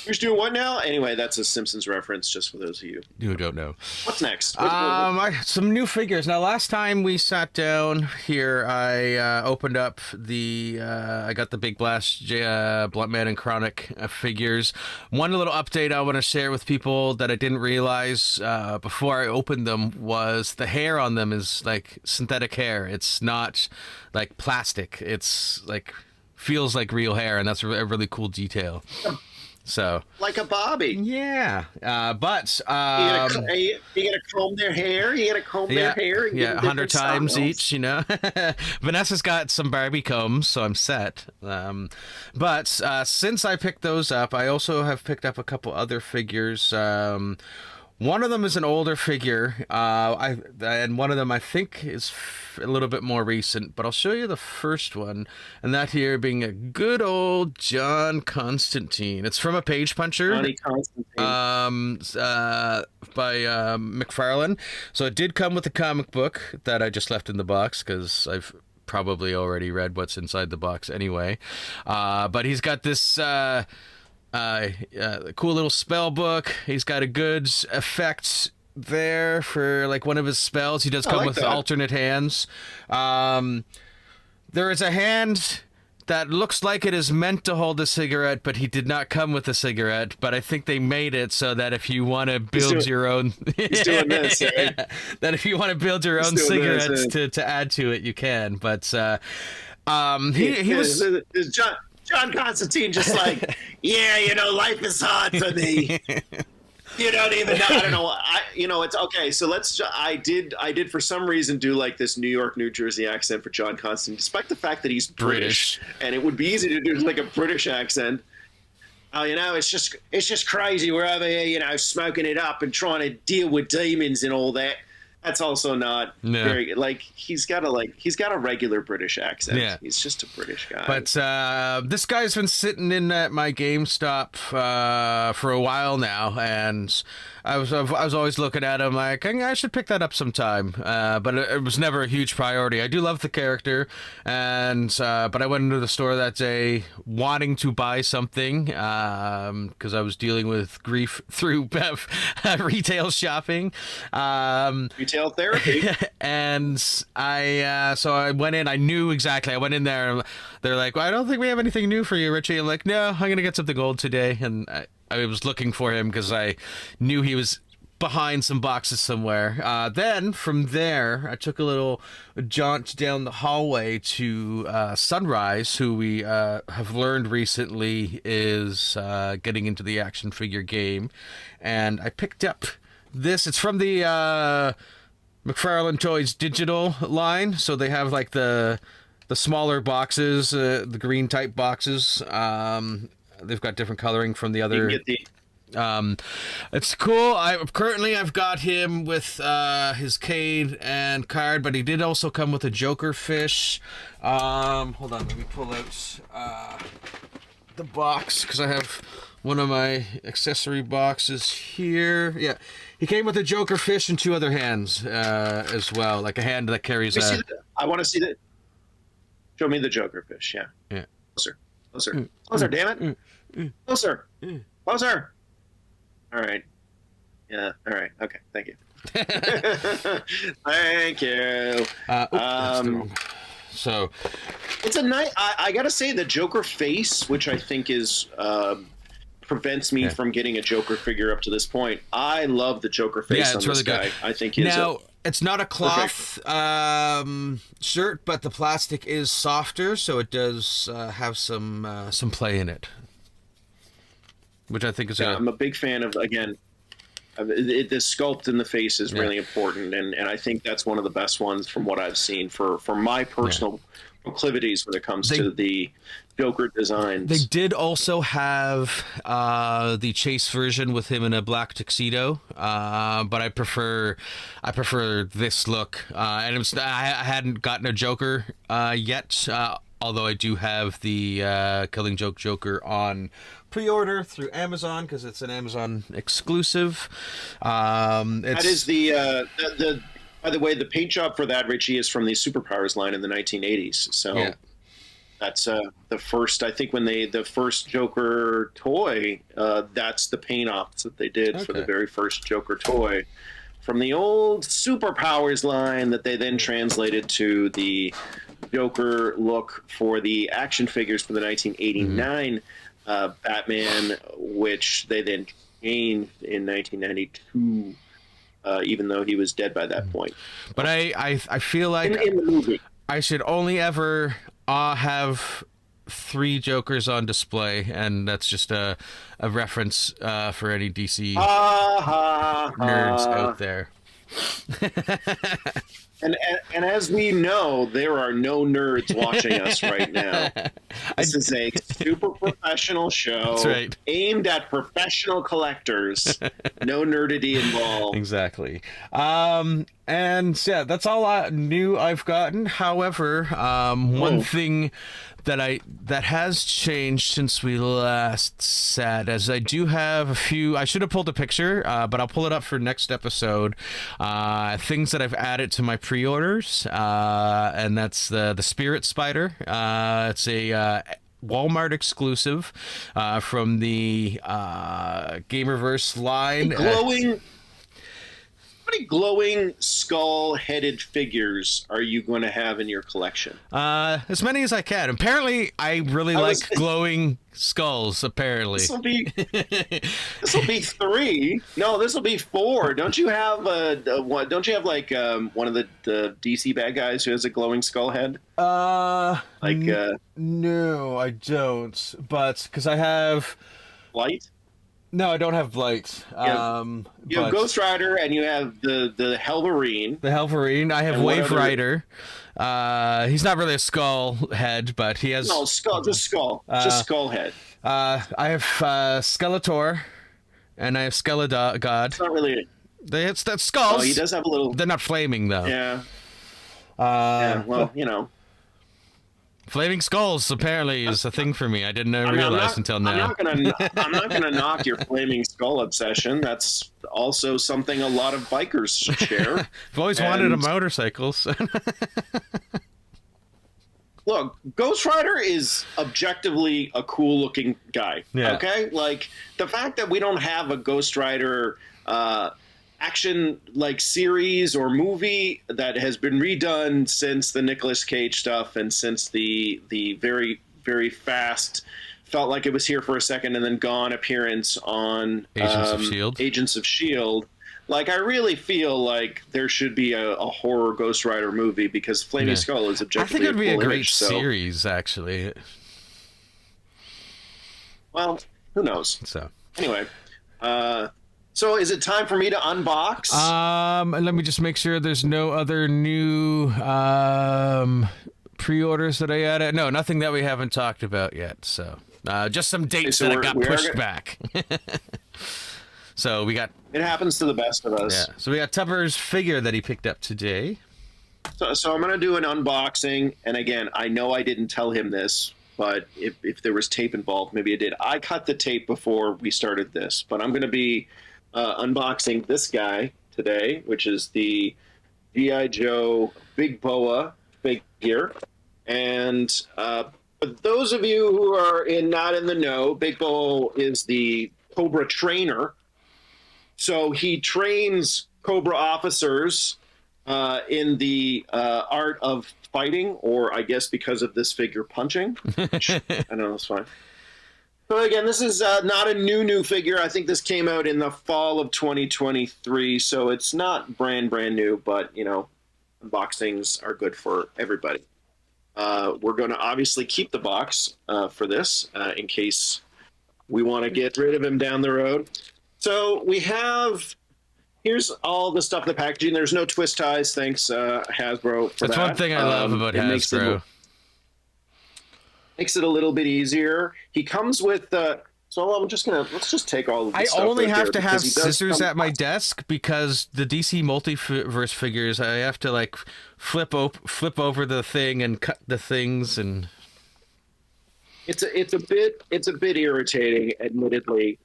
C: You're doing what now? Anyway, that's a Simpsons reference, just for those of you
B: who don't know.
C: What's next?
B: Some new figures. Now, last time we sat down here, I opened up I got the Big Blast Bluntman and Chronic figures. One little update I want to share with people that I didn't realize before I opened them was the hair on them is like synthetic hair. It's not like plastic. It's like feels like real hair, and that's a really cool detail. So
C: like a Bobby.
B: yeah, but
C: You gotta comb their hair. You gotta comb their hair. And give them
B: 100
C: different
B: times
C: styles.
B: each, you know. Vanessa's got some Barbie combs, so I'm set. But since I picked those up, I also have picked up a couple other figures. One of them is an older figure, and one of them I think is a little bit more recent, but I'll show you the first one, and that here being a good old John Constantine. It's from a Page Puncher.
C: Johnny Constantine.
B: By McFarlane. So it did come with a comic book that I just left in the box because I've probably already read what's inside the box anyway. But he's got this cool little spell book. He's got a good effect there for like one of his spells. He does come
C: like
B: with
C: that.
B: alternate hands. There is a hand that looks like it is meant to hold a cigarette, but he did not come with a cigarette. But I think they made it so that if you want to build your own,
C: He's doing this. Right?
B: that if you want to build your own
C: doing
B: cigarettes
C: this,
B: to add to it, you can. But he was.
C: Is John Constantine just like, yeah, you know, life is hard for me. You don't even know. I don't know. It's okay. So I did for some reason do like this New York, New Jersey accent for John Constantine, despite the fact that he's British. And it would be easy to do like a British accent. Oh, it's just crazy. We're over here, smoking it up and trying to deal with demons and all that. That's also not very like he's got a regular British accent.
B: Yeah.
C: He's just a British guy.
B: But this guy's been sitting in at my GameStop for a while now, and I was always looking at him like I should pick that up sometime. But it was never a huge priority. I do love the character, and but I went into the store that day wanting to buy something because I was dealing with grief through retail shopping.
C: Retail therapy.
B: And I went in. I knew exactly. I went in there, and they're like, "Well, I don't think we have anything new for you, Richie." I'm like, "No, I'm gonna get something old today." And I was looking for him because I knew he was behind some boxes somewhere. Then from there, I took a little jaunt down the hallway to Sunrise, who we have learned recently is getting into the action figure game, and I picked up this. It's from the McFarlane Toys digital line, so they have like the smaller boxes, the green type boxes. They've got different coloring from the other.
C: You can get
B: It's cool. I've got him with his Cade and card, but he did also come with a Joker fish. Hold on, let me pull out the box because I have one of my accessory boxes here. Yeah, he came with a Joker fish and two other hands as well, like a hand that carries a.
C: I want to see that. Show me the Joker fish. Yeah.
B: Yeah.
C: Closer. Damn it. Closer. Closer. All right. Yeah. All right. Okay. Thank you. Thank you.
B: So
C: it's a nice. I gotta say the Joker face, which I think is prevents me from getting a Joker figure up to this point. I love the Joker face on this guy. I think
B: it's not a cloth shirt, but the plastic is softer, so it does have some play in it, which I think is.
C: I'm a big fan of. Again, the sculpt in the face is really important, and I think that's one of the best ones from what I've seen for my personal proclivities when it comes to the Joker designs.
B: They did also have the Chase version with him in a black tuxedo, but I prefer this look. And I hadn't gotten a Joker yet, although I do have the Killing Joke Joker on pre-order through Amazon because it's an Amazon exclusive.
C: That is the by the way, the paint job for that, Richie, is from the Superpowers line in the 1980s. So that's the first. I think when the first Joker toy, that's the paint ops that they did for the very first Joker toy from the old Superpowers line that they then translated to the Joker look for the action figures for the 1989 Batman, which they then changed in 1992. Even though he was dead by that point.
B: But I feel like
C: in the movie,
B: I should only ever have 3 Jokers on display, and that's just a reference for any DC nerds out there.
C: And as we know, there are no nerds watching us right now. This is a super professional show.
B: That's right.
C: Aimed at professional collectors. No nerdity involved.
B: Exactly. And yeah, that's all new I've gotten. However, one thing that has changed since we last sat, as I do have a few. I should have pulled a picture, but I'll pull it up for next episode. Things that I've added to my pre-orders, and that's the Spirit Spider. It's a Walmart exclusive from the Gamerverse line.
C: How many glowing skull-headed figures are you going to have in your collection?
B: As many as I can. Apparently, I really like glowing skulls. Apparently,
C: this will be 3. No, this will be 4. Don't you have Don't you have like one of the DC bad guys who has a glowing skull head?
B: No, I don't. But because I have
C: Light.
B: No, I don't have Blight.
C: You have Ghost Rider, and you have the Hellverine.
B: The Hellverine. I have Wave Rider. He's not really a skull head, but he has...
C: No, skull. Just skull. Just skull head.
B: I have Skeletor, and I have Skelegod.
C: It's not really...
B: That's skulls.
C: Oh, he does have a little...
B: They're not flaming, though.
C: Yeah. Well, you know.
B: Flaming skulls apparently is a thing for me. I didn't realize until now.
C: I'm not gonna knock your flaming skull obsession. That's also something a lot of bikers share.
B: I've always wanted a motorcycle.
C: Look, Ghost Rider is objectively a cool-looking guy.
B: Yeah.
C: Okay, like the fact that we don't have a Ghost Rider action like series or movie that has been redone since the Nicolas Cage stuff and since the very, very fast, felt like it was here for a second and then gone appearance on
B: Agents of S.H.I.E.L.D.
C: Agents of S.H.I.E.L.D. Like, I really feel like there should be a horror Ghost Rider movie because Flaming Skull is objectively
B: I think it'd be a great
C: image,
B: series, actually.
C: Well, who knows?
B: So
C: anyway, so is it time for me to unbox?
B: Let me just make sure there's no other new pre-orders that I added. No, nothing that we haven't talked about yet. So just some dates that got pushed back. So we got...
C: It happens to the best of us.
B: Yeah. So we got Tupper's figure that he picked up today.
C: So I'm going to do an unboxing. And again, I know I didn't tell him this, but if there was tape involved, maybe I did. I cut the tape before we started this, but I'm going to be unboxing this guy today, which is the G.I. Joe Big Boa figure. And for those of you who are not in the know, Big Boa is the Cobra trainer. So he trains Cobra officers in the art of fighting, or I guess because of this figure, punching. Which, I don't know, it's fine. So again, this is not a new figure. I think this came out in the fall of 2023, so it's not brand new, but, you know, unboxings are good for everybody. We're going to obviously keep the box for this in case we want to get rid of him down the road. So we have... Here's all the stuff in the packaging. There's no twist ties, thanks Hasbro for
B: That's
C: that.
B: one thing I love about Hasbro.
C: Makes it a little bit easier. He comes with so let's just take all of this stuff.
B: I only have to have scissors at my desk because the DC Multiverse figures, I have to like flip over the thing and cut the things, and
C: it's a bit irritating, admittedly.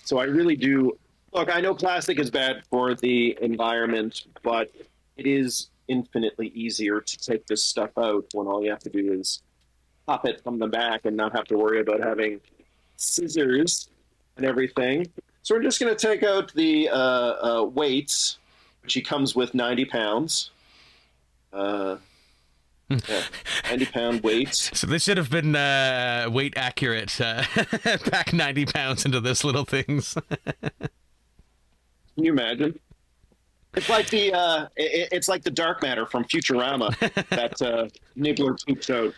C: So I really do look. I know plastic is bad for the environment, but it is infinitely easier to take this stuff out when all you have to do is pop it from the back and not have to worry about having scissors and everything. So we're just going to take out the weights, which he comes with 90 pounds. 90-pound weights.
B: So this should have been weight accurate. Pack 90 pounds into this little things.
C: Can you imagine? It's like the dark matter from Futurama that Nibbler poops out.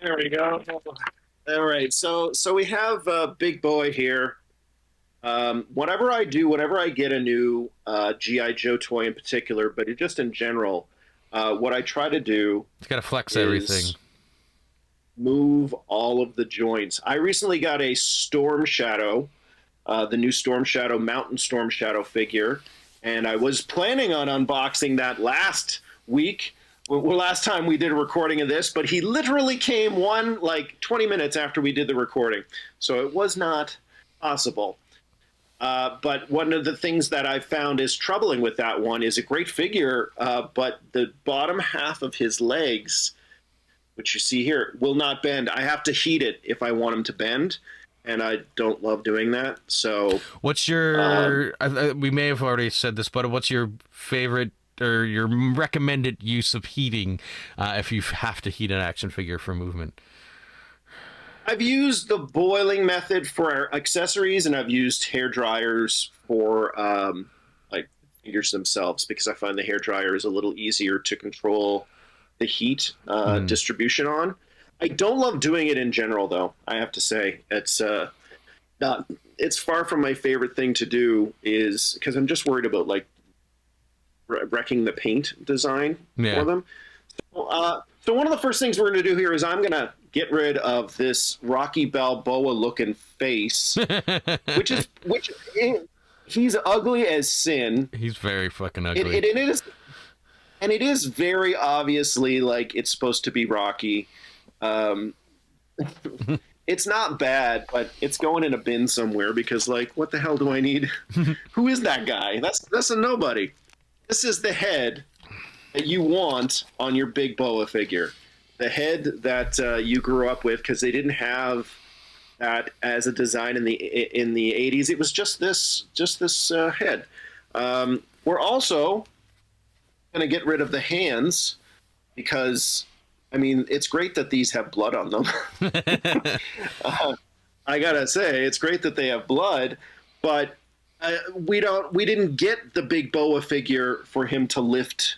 C: There we go. All right, so we have Big Boy here. Whenever I get a new GI Joe toy in particular, but just in general, what I try to do
B: It's got to flex
C: is
B: everything.
C: move all of the joints. I recently got a Storm Shadow, the new Storm Shadow Mountain Storm Shadow figure, and I was planning on unboxing that last week. Well, last time we did a recording of this, but he literally came 20 minutes after we did the recording, so it was not possible. But one of the things that I've found is troubling with that one is a great figure, but the bottom half of his legs, which you see here, will not bend. I have to heat it if I want him to bend, and I don't love doing that. So,
B: what's your? We may have already said this, but what's your favorite or your recommended use of heating if you have to heat an action figure for movement?
C: I've used the boiling method for accessories, and I've used hair dryers for like figures themselves, because I find the hair dryer is a little easier to control the heat distribution on. I don't love doing it in general, though. I have to say it's far from my favorite thing to do, is because I'm just worried about like wrecking the paint design for them. So one of the first things we're going to do here is I'm going to get rid of this Rocky Balboa looking face, which he's ugly as sin.
B: He's very fucking ugly.
C: It is very obviously like it's supposed to be Rocky. It's not bad, but it's going in a bin somewhere, because like, what the hell do I need? Who is that guy? That's a nobody. This is the head that you want on your Big Boa figure. The head that you grew up with, because they didn't have that as a design in the 80s. It was just this head. We're also going to get rid of the hands, because I mean, it's great that these have blood on them. I gotta say, it's great that they have blood, but we didn't get the Big Boa figure for him to lift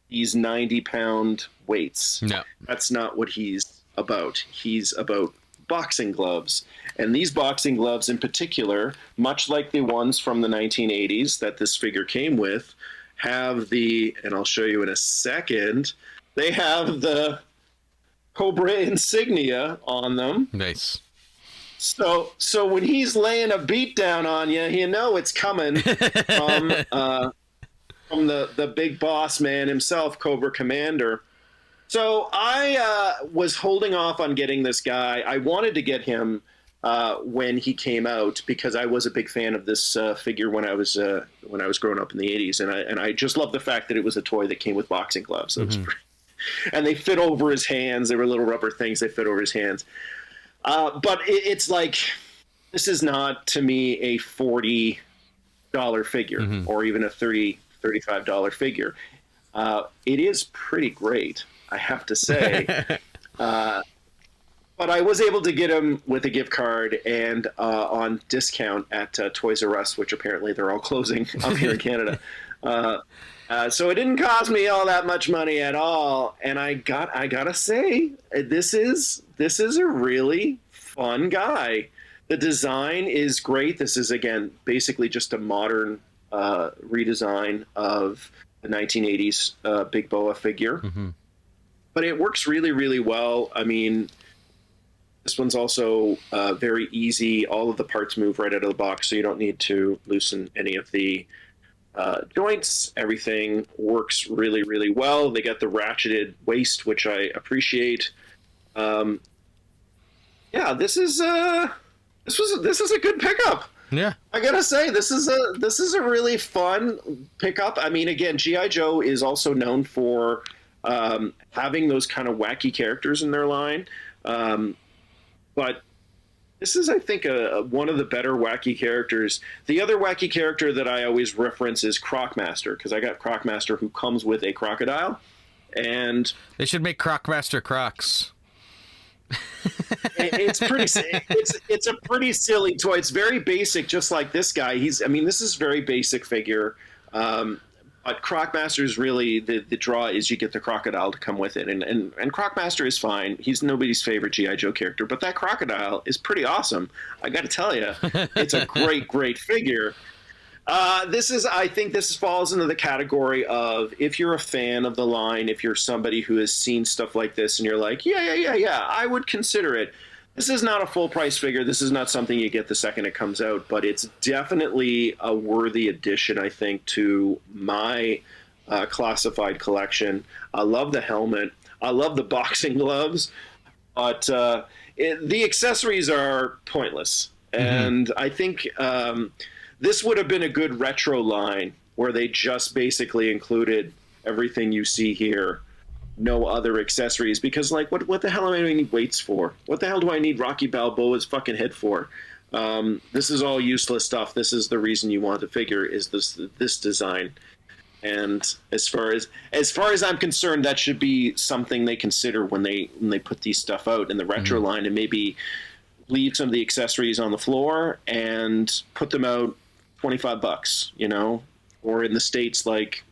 C: these 90-pound weights.
B: No,
C: that's not what he's about. He's about boxing gloves, and these boxing gloves in particular, much like the ones from the 1980s that this figure came with, have and I'll show you in a second, they have the Cobra insignia on them.
B: Nice.
C: So when he's laying a beat down on you, you know it's coming from the big boss man himself, Cobra Commander. So I was holding off on getting this guy. I wanted to get him when he came out, because I was a big fan of this figure when I was growing up in the 80s, and I just loved the fact that it was a toy that came with boxing gloves. It was pretty, and they fit over his hands. They were little rubber things. They fit over his hands. But it's like, this is not, to me, a $40 figure or even a $35 figure. It is pretty great, I have to say. But I was able to get him with a gift card and on discount at Toys R Us, which apparently they're all closing up here in Canada. So it didn't cost me all that much money at all, and I gotta say, this is a really fun guy. The design is great. This is, again, basically just a modern redesign of the 1980s Big Boa figure, but it works really, really well. I mean, this one's also very easy. All of the parts move right out of the box, so you don't need to loosen any of the joints. Everything works really, really well. They got the ratcheted waist, which I appreciate. Yeah, this is a good pickup.
B: Yeah,
C: I gotta say, this is a really fun pickup. I mean, again, G.I. Joe is also known for having those kind of wacky characters in their line, but this is, I think, one of the better wacky characters. The other wacky character that I always reference is Crocmaster, because I got Crocmaster who comes with a crocodile, and
B: they should make Crocmaster Crocs.
C: It's a pretty silly toy. It's very basic, just like this guy. This is a very basic figure, but But Crocmaster is really the draw is you get the crocodile to come with it, and Crocmaster is fine. He's nobody's favorite GI Joe character, but that crocodile is pretty awesome. I got to tell you, it's a great figure. I think this falls into the category of, if you're a fan of the line, if you're somebody who has seen stuff like this, and you're like, yeah, I would consider it. This is not a full price figure. This is not something you get the second it comes out, but it's definitely a worthy addition, I think, to my classified collection. I love the helmet. I love the boxing gloves, but the accessories are pointless. And I think this would have been a good retro line where they just basically included everything you see here. No other accessories, because like what the hell am I going to need weights for? What the hell do I need Rocky Balboa's fucking head for? This is all useless stuff. This is the reason you want the figure, is this design. And as far as I'm concerned, that should be something they consider when they put these stuff out in the retro line, and maybe leave some of the accessories on the floor and put them out $25, you know, or in the States like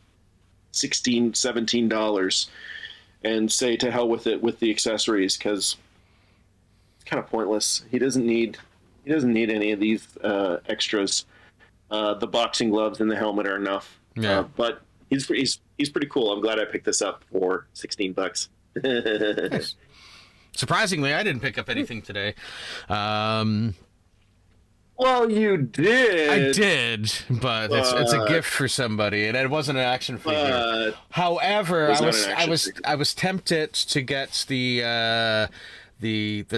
C: $16, $17. And say to hell with it with the accessories, because it's kind of pointless. He doesn't need any of these extras. The boxing gloves and the helmet are enough.
B: Yeah.
C: But he's pretty cool. I'm glad I picked this up for $16.
B: Nice. Surprisingly, I didn't pick up anything today.
C: Well, you did.
B: I did, but it's a gift for somebody, and it wasn't an action figure. However, I was tempted to get the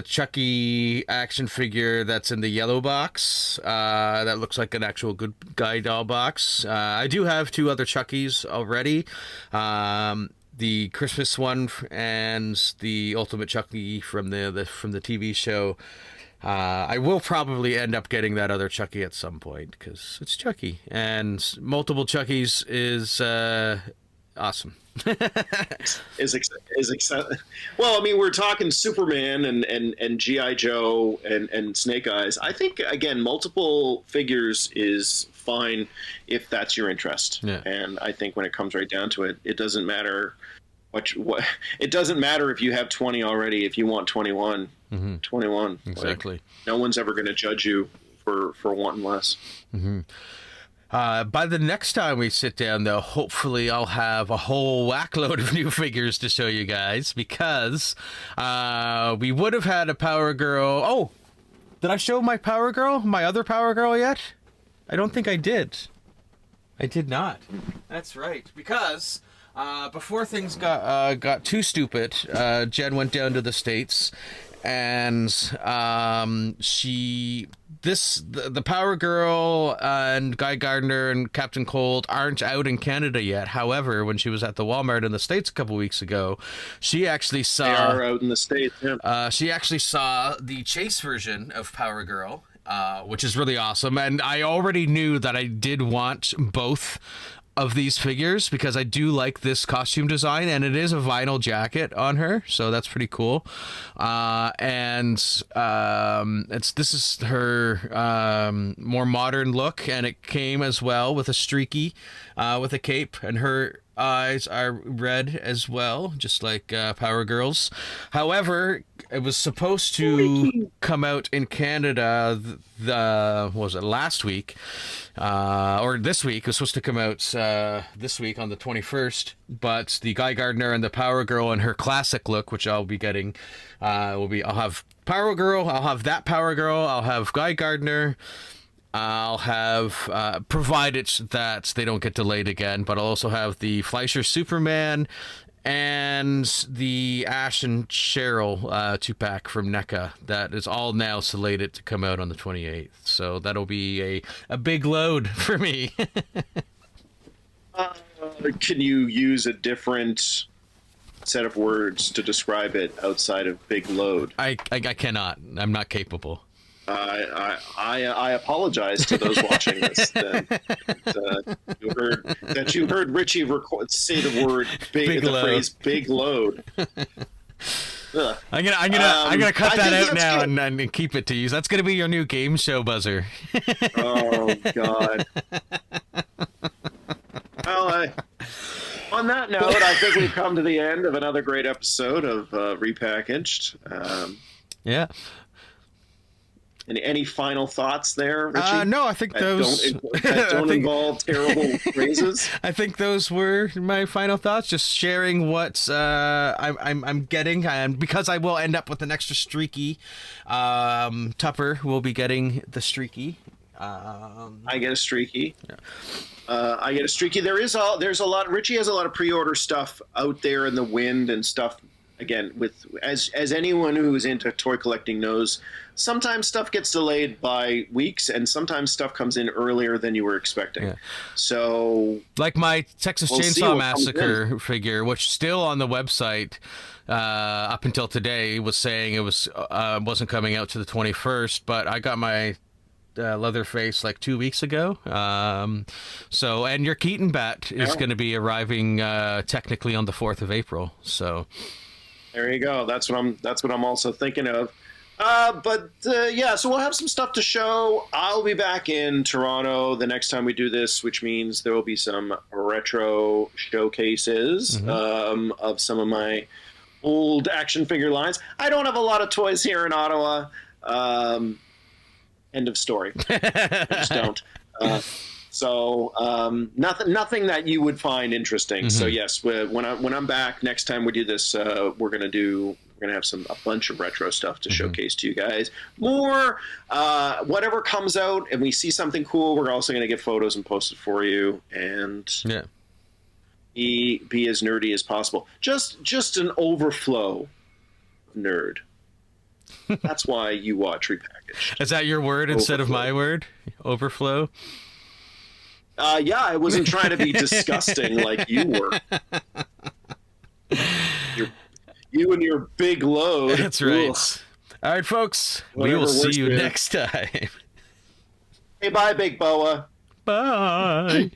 B: Chucky action figure that's in the yellow box. That looks like an actual good guy doll box. I do have 2 other Chuckies already. The Christmas one and the Ultimate Chucky from the TV show. I will probably end up getting that other Chucky at some point, because it's Chucky, and multiple Chuckies is awesome. Well, I mean, we're talking Superman and G.I. Joe and Snake Eyes. I think, again, multiple figures is fine if that's your interest. Yeah.
C: And I think when it comes right down to it, it doesn't matter what it doesn't matter if you have 20 already. If you want 21, 21.
B: Exactly.
C: Like, no one's ever going to judge you for wanting less.
B: By the next time we sit down, though, hopefully I'll have a whole whackload of new figures to show you guys, because we would have had a Power Girl. Oh, did I show my Power Girl, my other Power Girl yet? I don't think I did. I did not. That's right, because before things got too stupid, Jen went down to the States, and the Power Girl and Guy Gardner and Captain Cold aren't out in Canada yet. However, when she was at the Walmart in the States a couple weeks ago, she actually saw...
C: They are out in the States, yeah.
B: She actually saw the Chase version of Power Girl, which is really awesome. And I already knew that I did want both of these figures, because I do like this costume design, and it is a vinyl jacket on her, so that's pretty cool. This is her more modern look, and it came as well with a streaky with a cape, and her eyes are red as well, just like Power Girl's. However, it was supposed to come out in Canada what was it, last week, or this week. It was supposed to come out this week on the 21st, but the Guy Gardner and the Power Girl in her classic look, which I'll be getting, I'll have Power Girl, I'll have that Power Girl, I'll have Guy Gardner, I'll have, provided that they don't get delayed again, but I'll also have the Fleischer Superman and the Ash and Cheryl 2-pack from NECA. That is all now slated to come out on the 28th. So that'll be a big load for me.
C: Can you use a different set of words to describe it outside of big load?
B: I cannot. I'm not capable.
C: I apologize to those watching this that you heard Richie say the phrase "big load."
B: I'm gonna cut that out now and keep it to use. That's gonna be your new game show buzzer.
C: Oh God. Well, On that note, I think we've come to the end of another great episode of Repackaged.
B: Yeah.
C: Any final thoughts there, Richie?
B: No, I think those
C: don't involve terrible phrases.
B: I think those were my final thoughts. Just sharing what I'm getting, and because I will end up with an extra streaky, Tupper will be getting the streaky.
C: I get a streaky.
B: Yeah.
C: I get a streaky. There's a lot. Richie has a lot of pre-order stuff out there in the wind and stuff. Again, as anyone who's into toy collecting knows, sometimes stuff gets delayed by weeks, and sometimes stuff comes in earlier than you were expecting. Yeah. So,
B: like my Texas Chainsaw Massacre figure, which still on the website up until today was saying it wasn't coming out to the 21st, but I got my Leatherface like 2 weeks ago. So, and your Keaton Bat is going to be arriving technically on the 4th of April. So.
C: There you go. That's what I'm also thinking of. Yeah, so we'll have some stuff to show. I'll be back in Toronto the next time we do this, which means there will be some retro showcases of some of my old action figure lines. I don't have a lot of toys here in Ottawa. End of story. I just don't. Nothing that you would find interesting. So yes, when I'm back next time we do this, we're gonna have a bunch of retro stuff to showcase to you guys. More, whatever comes out, and we see something cool, we're also gonna get photos and post it for you, and be as nerdy as possible. Just an overflow of nerd. That's why you watch Repackaged.
B: Is that your word instead of my word? Overflow?
C: Yeah, I wasn't trying to be disgusting like you were. You and your big load.
B: That's right. Ugh. All right, folks. We will see you next time.
C: Hey, bye, Big Boa.
B: Bye.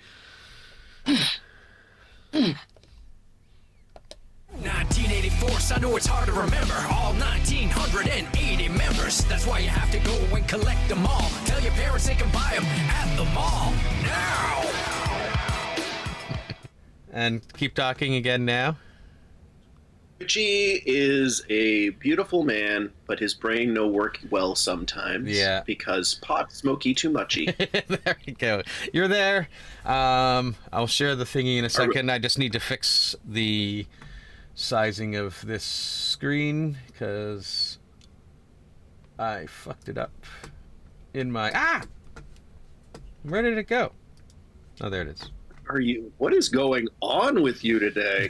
A: 1984, so I know it's hard to remember all 1980 members. That's why you have to go and collect them all. Tell your parents they can buy them at the mall now.
B: And keep talking again now.
C: Richie is a beautiful man, but his brain no work well sometimes.
B: Yeah.
C: Because pot smoky too muchy.
B: There you go. You're there. I'll share the thingy in a second. I just need to fix the sizing of this screen because I fucked it up in my where did it go? Oh, there it is.
C: What is going on with you today?